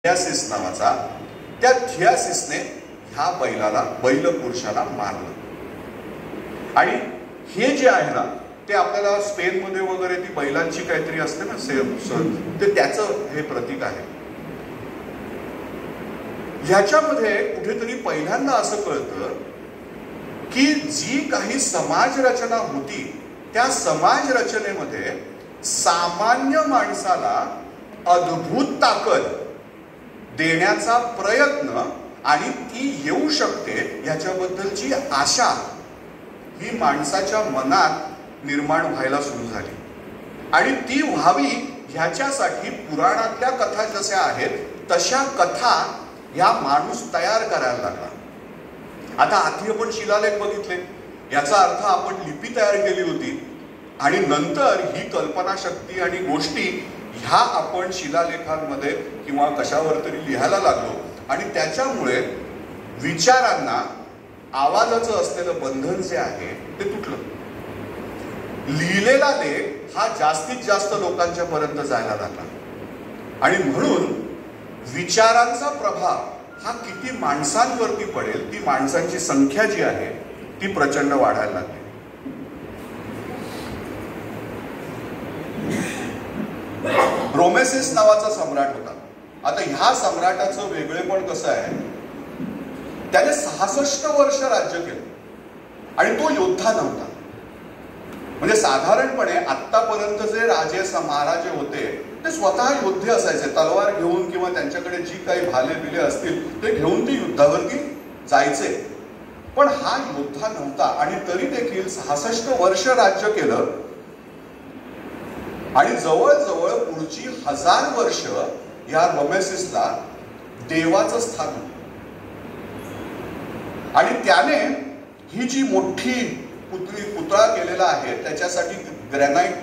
थियासिस नावाचा, त्या थियासिसने ह्या बैल पुरुषाला मारलं। आणि हे जे आहे ना ते आपल्याला स्पेन मध्ये वगैरे ती बैलांची काहीतरी असते ना ते त्याचं हे प्रतीक आहे। ह्याच्यामध्ये कुठेतरी पहिल्यांदा असं कळतं की जी काही समाज रचना होती त्या समाज रचनेमध्ये सामान्य माणसाला अद्भुत ताकद देण्याचा प्रयत्न आणि ती येऊ शकते याच्याबद्दलची आशा ही माणसाच्या मनात निर्माण व्हायला सुरू झाली। आणि ती व्हावी ह्याच्यासाठी पुराणातल्या कथा जशा आहेत तशा कथा ह्या माणूस तयार करायला लागला। आता आधी आपण शिलालेख बघितले, याचा अर्थ आपण लिपी तयार केली होती आणि नंतर ही कल्पनाशक्ती आणि गोष्टी ह्या आपण शिलालेखांमध्ये किंवा कशावर तरी लिहायला लागलो आणि त्याच्यामुळे विचारांना आवाजाचं असलेलं बंधन जे आहे ते तुटलं। लिहिलेला लेख हा जास्तीत जास्त लोकांच्या पर्यंत जायला लागला आणि म्हणून विचारांचा प्रभाव हा किती माणसांवरती पडेल, ती माणसांची संख्या जी आहे ती प्रचंड वाढायला लागली। रोमेसिस नावाचा सम्राट होता। आता ह्या सम्राटाचं वेगळेपण कसं आहे, त्याने 66 वर्ष राज्य केलं आणि तो योद्धा नव्हता। म्हणजे साधारणपणे आतापर्यंत जे राजे महाराजे होते ते स्वतः योद्धे असायचे, तलवार घेऊन किंवा त्यांच्याकडे जी काही भाले बिले असतील ते घेऊन ते युद्धावरती जायचे। पण हा योद्धा नव्हता आणि तरी देखील 66 वर्ष राज्य केलं आणि जवळजवळ पुढची 1000 वर्ष या रोमेसिसला देवाचं स्थान होतं। आणि त्याने ही जी मोठी पुतळा केलेला आहे त्याच्यासाठी ग्रॅनाइट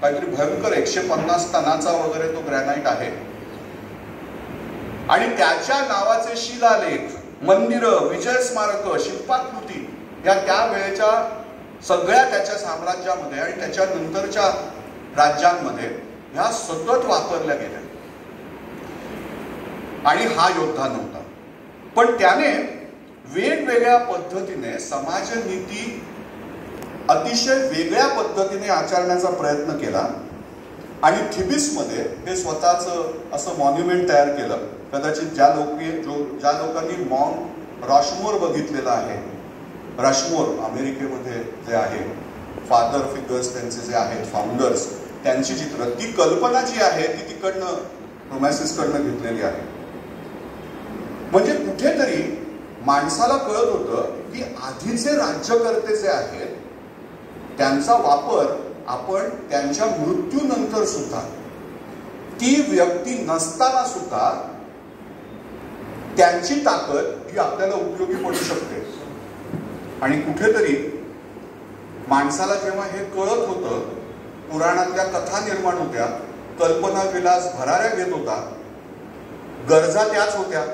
काहीतरी भयंकर 150 टनाचा वगैरे तो ग्रॅनाइट आहे आणि त्याच्या नावाचे शिलालेख, मंदिरं, विजय स्मारक, शिल्पाकृती या त्या वेळेच्या सगळ्या त्याच्या साम्राज्यामध्ये आणि त्याच्या नंतरच्या राज्यांमध्ये ह्या सतत वापरल्या गेल्या। आणि हा योद्धा नव्हता, पण त्याने वेगवेगळ्या पद्धतीने समाजनीती अतिशय वेगळ्या पद्धतीने आचरण्याचा प्रयत्न केला आणि थिबिसमध्ये हे स्वतःच असं मॉन्युमेंट तयार केलं। कदाचित ज्या लोकांनी माउंट रॉशमोर बघितलेलं आहे, रॉशमोर अमेरिकेमध्ये जे आहे, फादर फिगर्स त्यांचे जे आहेत फाउंडर्स, त्यांची चित्र, ती कल्पना जी आहे ती तिकडनं रोमॅसिसकडनं घेतलेली आहे। म्हणजे कुठेतरी माणसाला कळत होतं की आधीचे राज्यकर्ते जे आहेत त्यांचा वापर आपण त्यांच्या मृत्यूनंतर सुद्धा, ती व्यक्ती नसताना सुद्धा त्यांची ताकद ही आपल्याला उपयोगी पडू शकते। आणि कुठेतरी माणसाला जेव्हा हे कळत होतं, पुराणातल्या कथा निर्माण होत्या, कल्पना विलास भराऱ्या घेत होता, गरजा त्याच होत्या,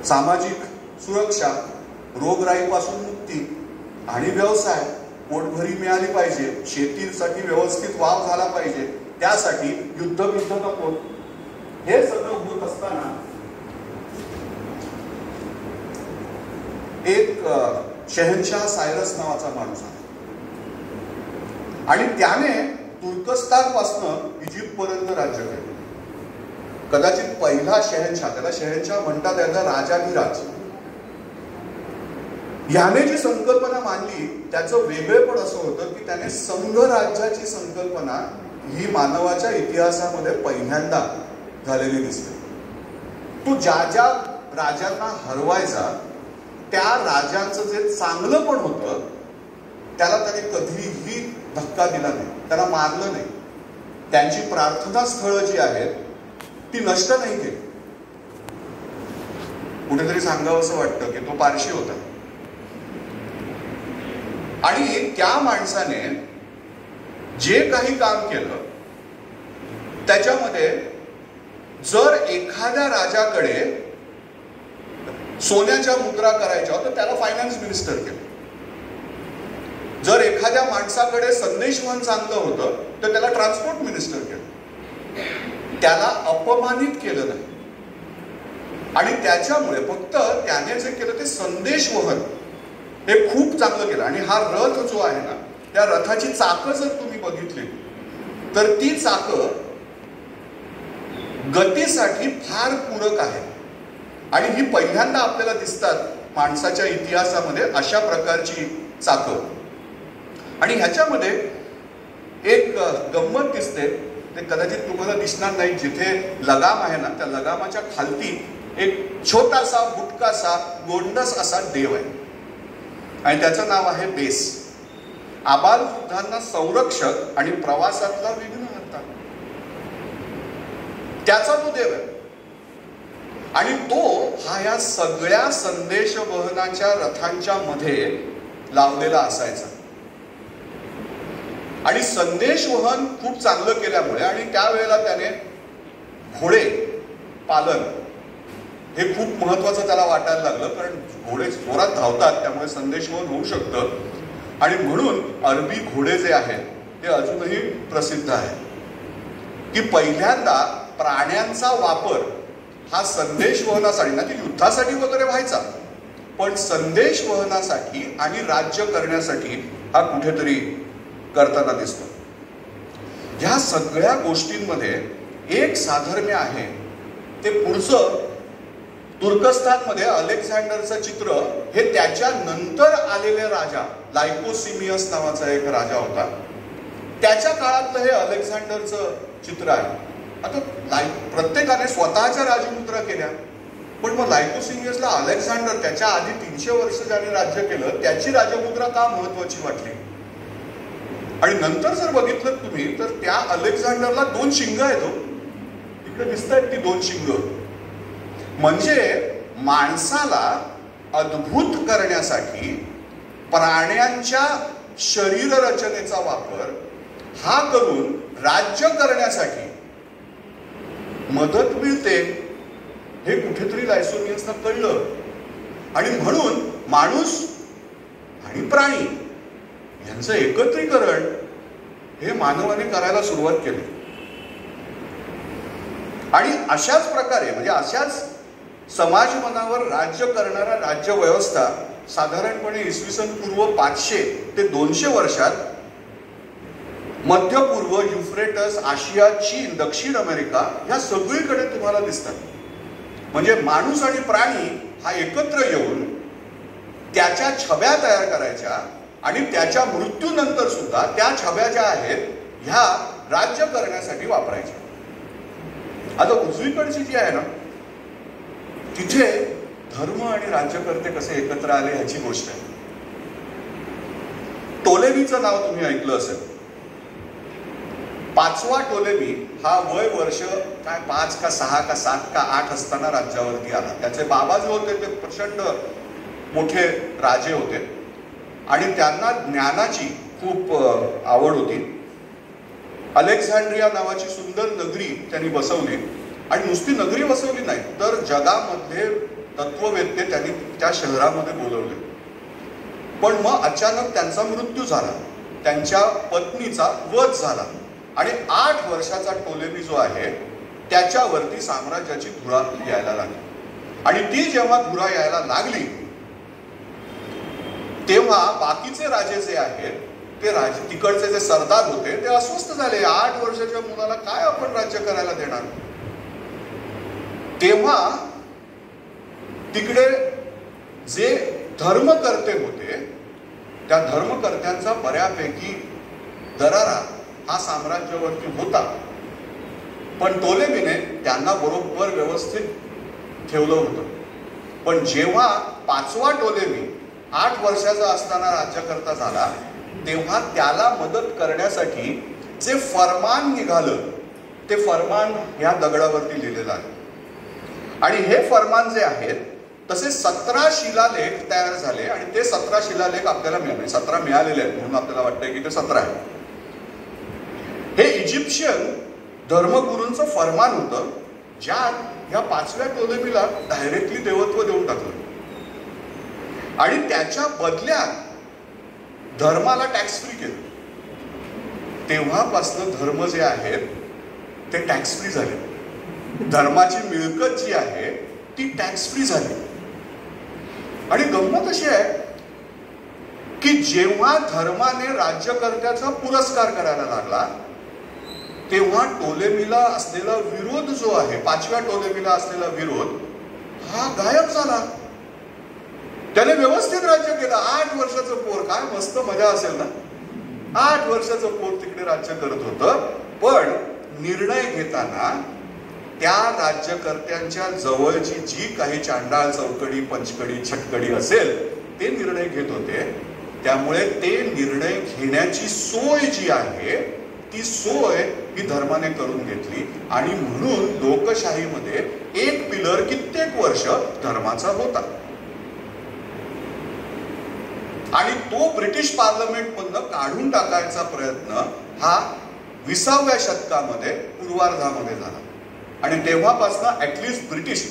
सामाजिक सुरक्षा, रोगराईपासून मुक्ती आणि व्यवसाय, पोटभरी मिळाली पाहिजे, शेतीसाठी व्यवस्थित वाव झाला पाहिजे, त्यासाठी युद्ध नको, हे सगळं होत असताना एक शहनशाह सायरस नावाचा माणूस आहे आणि त्याने तुर्कस्तान पासून इजिप्त पर्यंत राज्य केलं। कदाचित पहिला शहनशाह, त्याला शहनशाह म्हणतात, त्याचा राजाधिराज। ह्याने जी संकल्पना मांडली त्याचं वेगळेपण असं होतं की त्याने संघ राज्याची संकल्पना ही मानवाच्या इतिहासामध्ये पहिल्यांदा झालेली दिसते। तो ज्या ज्या राजांना हरवायचा त्या राजांचं जे चांगलं पण होतं त्याला त्याने कधीही धक्का दिला नाही, त्याला मारलं नाही, त्यांची प्रार्थना स्थळं जी आहेत ती नष्ट नाही केली। कुठेतरी सांगावं असं वाटतं की तो पारशी होता आणि त्या माणसाने जे काही काम केलं त्याच्यामध्ये जर एखाद्या राजाकडे सोन्याच्या मुद्रा करायच्या तर त्याला फायनान्स मिनिस्टर केलं, जर एखाद्या माणसाकडे संदेशवहन चांगलं होतं तर त्याला ट्रान्सपोर्ट मिनिस्टर केलं, त्याला अपमानित केलं नाही। आणि त्याच्यामुळे फक्त त्याने जे केलं ते संदेश वहन हे खूप चांगलं केलं. आणि हा रथ जो आहे ना, त्या रथाची चाकं जर तुम्ही बघितली तर ती चाकं गतीसाठी फार पूरक आहे. आणि ही पहिल्यांदा आपल्याला दिसतात माणसाच्या इतिहासामध्ये अशा प्रकारची चाकं. आणि ह्याच्यामध्ये एक गंमत दिसते, ते कदाचित तुम्हाला दिसणार नाही. जिथे लगाम आहे ना, त्या लगामाच्या खालती एक छोटासा बुटकासा गोंडस असा देव आहे आणि त्याचं नाव आहे बेस. आबालवृद्धांना संरक्षक आणि प्रवासातला विघ्नहर्ता, त्याचा तो देव आहे. आणि तो हा या सगळ्या संदेश वहनाच्या रथांच्या मध्ये लावलेला असायचा. आणि संदेश वहन खूप चांगलं केल्यामुळे आणि त्यावेळेला त्याने घोडे पालन हे खूप महत्वाचं त्याला वाटायला लागलं, कारण घोडे जोरात धावतात, त्यामुळे संदेश वहन होऊ शकतं. आणि म्हणून अरबी घोडे जे आहेत ते अजूनही प्रसिद्ध आहे. की पहिल्यांदा प्राण्यांचा वापर हा संदेश वहनासाठी, ना, युद्धासाठी वगैरे व्हायचा, पण संदेश वहनासाठी आणि राज्य करण्यासाठी हा कुठेतरी करताना दिसतो. ह्या सगळ्या गोष्टींमध्ये एक साधर्म्य आहे. ते पुढचं तुर्कस्तानमध्ये अलेक्झांडरचं चित्र हे त्याच्या नंतर आलेले राजा, लायकोसिमियस नावाचा एक राजा होता, त्याच्या काळातलं हे अलेक्झांडरचं चित्र आहे. आता प्रत्येकाने स्वतःच्या राजमुद्रा केल्या, पण मग लायकोसिमियसला अलेक्झांडर त्याच्या आधी 300 वर्ष ज्याने राज्य केलं त्याची राजमुद्रा का महत्वाची वाटली? आणि नंतर जर बघितलं तुम्ही तर त्या अलेक्झांडरला 2 शिंग आहेत. इकडे दिसत आहेत ती 2 शिंग. म्हणजे माणसाला अद्भुत करण्यासाठी प्राण्यांच्या शरीर रचनेचा वापर हा करून राज्य करण्यासाठी मदत मिळते हे कुठेतरी लायकोसिमियसला कळलं. आणि म्हणून माणूस आणि प्राणी यांचं एकत्रीकरण हे मानवाने करायला सुरुवात केली. आणि अशाच प्रकारे, म्हणजे अशाच समाज मनावर राज्य करणारा राज्य व्यवस्था साधारणपणे इसवी सन पूर्व 500 ते 200 वर्षात मध्य पूर्व, युफ्रेटस, आशिया, चीन, दक्षिण अमेरिका या सगळीकडे तुम्हाला दिसतात. म्हणजे माणूस आणि प्राणी हा एकत्र येऊन त्याच्या छब्या तयार करायच्या आणि त्याच्या मृत्यूनंतर सुद्धा त्या छब्या ज्या आहेत ह्या राज्य करण्यासाठी वापरायच्या. आता उजवीकडची जी आहे ना, तिथे धर्म आणि राज्यकर्ते कसे एकत्र आले ह्याची गोष्ट आहे. टोलेमीचं नाव तुम्ही ऐकलं असेल. 5वा टोलेमी हा वय वर्ष काय 5 का 6 का 7 का 8 असताना राज्यावरती आला. त्याचे बाबा जे होते ते प्रचंड मोठे राजे होते आणि त्यांना ज्ञानाची खूप आवड होती. अलेक्झांड्रिया नावाची सुंदर नगरी त्यांनी बसवली. आणि नुसती नगरी बसवली नाही तर जगामधले तत्ववेत्ते त्यांनी त्या शहरामध्ये बोलवले. पण मग अचानक त्यांचा मृत्यू झाला, त्यांच्या पत्नीचा वध झाला आणि 8 वर्षाचा टोलेमी जो आहे त्याच्यावरती साम्राज्याची धुरा यायला लागली. आणि ती जेव्हा धुरा यायला लागली तेव्हा बाकीचे राजे जे आहेत ते राजे, तिकडचे जे सरदार होते ते अस्वस्थ झाले. 8 वर्षाच्या मुलाला काय आपण राज्य करायला देणार? तेव्हा तिकडे जे धर्मकर्ते होते त्या धर्मकर्त्यांचा बऱ्यापैकी दरारा हा साम्राज्यावरती होता. पण टोलेमीने त्यांना बरोबर व्यवस्थित ठेवलं होतं. पण जेव्हा 5वा टोलेमी 8 वर्षाचा असताना राज्यकर्ता झाला तेव्हा त्याला मदत करण्यासाठी जे फरमान निघालं ते फरमान ह्या दगडावरती लिहिलेलं आहे. आणि हे फरमान जे आहेत तसे 17 शिलालेख तयार झाले आणि ते 17 शिलालेख आपल्याला मिळाले. 17 मिळालेले आहेत म्हणून आपल्याला वाटतंय की ते 17 आहे. हे इजिप्शियन धर्मगुरूंचं फरमान होतं ज्यात ह्या 5व्या टोलेमीला डायरेक्टली देवत्व देऊन टाकलं आणि त्याच्या बदल्यात धर्माला टॅक्स फ्री केलं. तेव्हापासून धर्म जे आहेत ते टॅक्स फ्री झाले. धर्माची मिळकत जी आहे ती टॅक्स फ्री झाली. आणि गंमत अशी आहे की जेव्हा धर्माने राज्यकर्त्याचा पुरस्कार करायला लागला तेव्हा टोलेमीला असलेला विरोध जो आहे, 5व्या टोलेमीला असलेला विरोध हा गायब झाला. त्याने व्यवस्थित राज्य केलं. 8 वर्षाचं पोर, काय मस्त मजा असेल ना. 8 वर्षाचं पोर तिकडे राज्य करत होतं. पण निर्णय घेताना त्या राज्यकर्त्यांच्या जवळची जी काही चांडाळ चौकडी पंचकडी छटकडी असेल ते निर्णय घेत होते. त्यामुळे ते निर्णय घेण्याची सोय जी आहे ती सोय ही धर्माने करून घेतली. आणि म्हणून लोकशाहीमध्ये एक पिलर कित्येक वर्ष धर्माचा होता. आणि तो ब्रिटिश पार्लमेंटमधनं काढून टाकायचा प्रयत्न हा 20व्या शतकामध्ये पूर्वार्धामध्ये झाला. आणि तेव्हापासून ऍटलिस्ट ब्रिटिश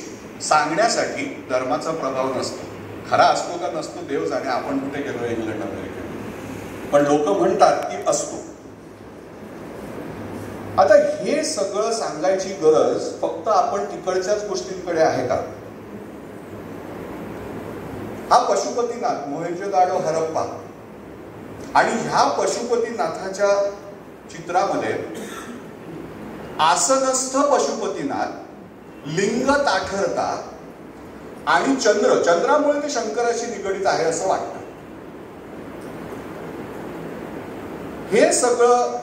सांगण्यासाठी धर्माचा प्रभाव नसतो. खरा असतो का नसतो देव जाणे. आपण कुठे गेलो इंग्लंड अमेरिकेत, पण लोक म्हणतात की असतो. आता हे सगळं सांगायची गरज फक्त आपण तिकडच्याच गोष्टींकडे आहे का? हा पशुपतीनाथ, मोहेंजोदाडो, हरप्पा आणि ह्या पशुपतीनाथाच्या चित्रामध्ये आसनस्थ पशुपतीनाथ, लिंग ताठरता आणि चंद्रामुळे ते शंकराशी निगडित आहे असं वाटतं. हे सगळं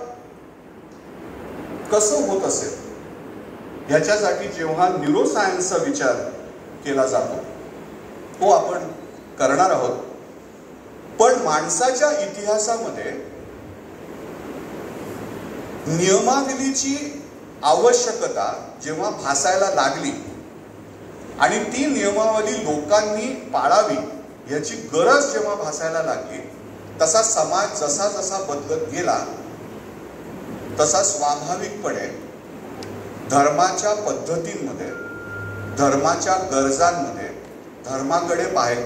कसं होत असेल ह्याच्यासाठी जेव्हा न्यूरोसायन्सचा विचार केला जातो तो आपण करणार आहोत. पण माणसाच्या इतिहासामध्ये नियमावलीची आवश्यकता जेव्हा भासायला लागली आणि ती नियमावली लोकांनी पाळावी याची गरज जेव्हा भासायला लागली तसा समाज जसा जसा बदलत गेला तसा स्वाभाविकपणे धर्माच्या पद्धतींमध्ये, धर्माच्या गरजांमध्ये धर्माकडे पाहायला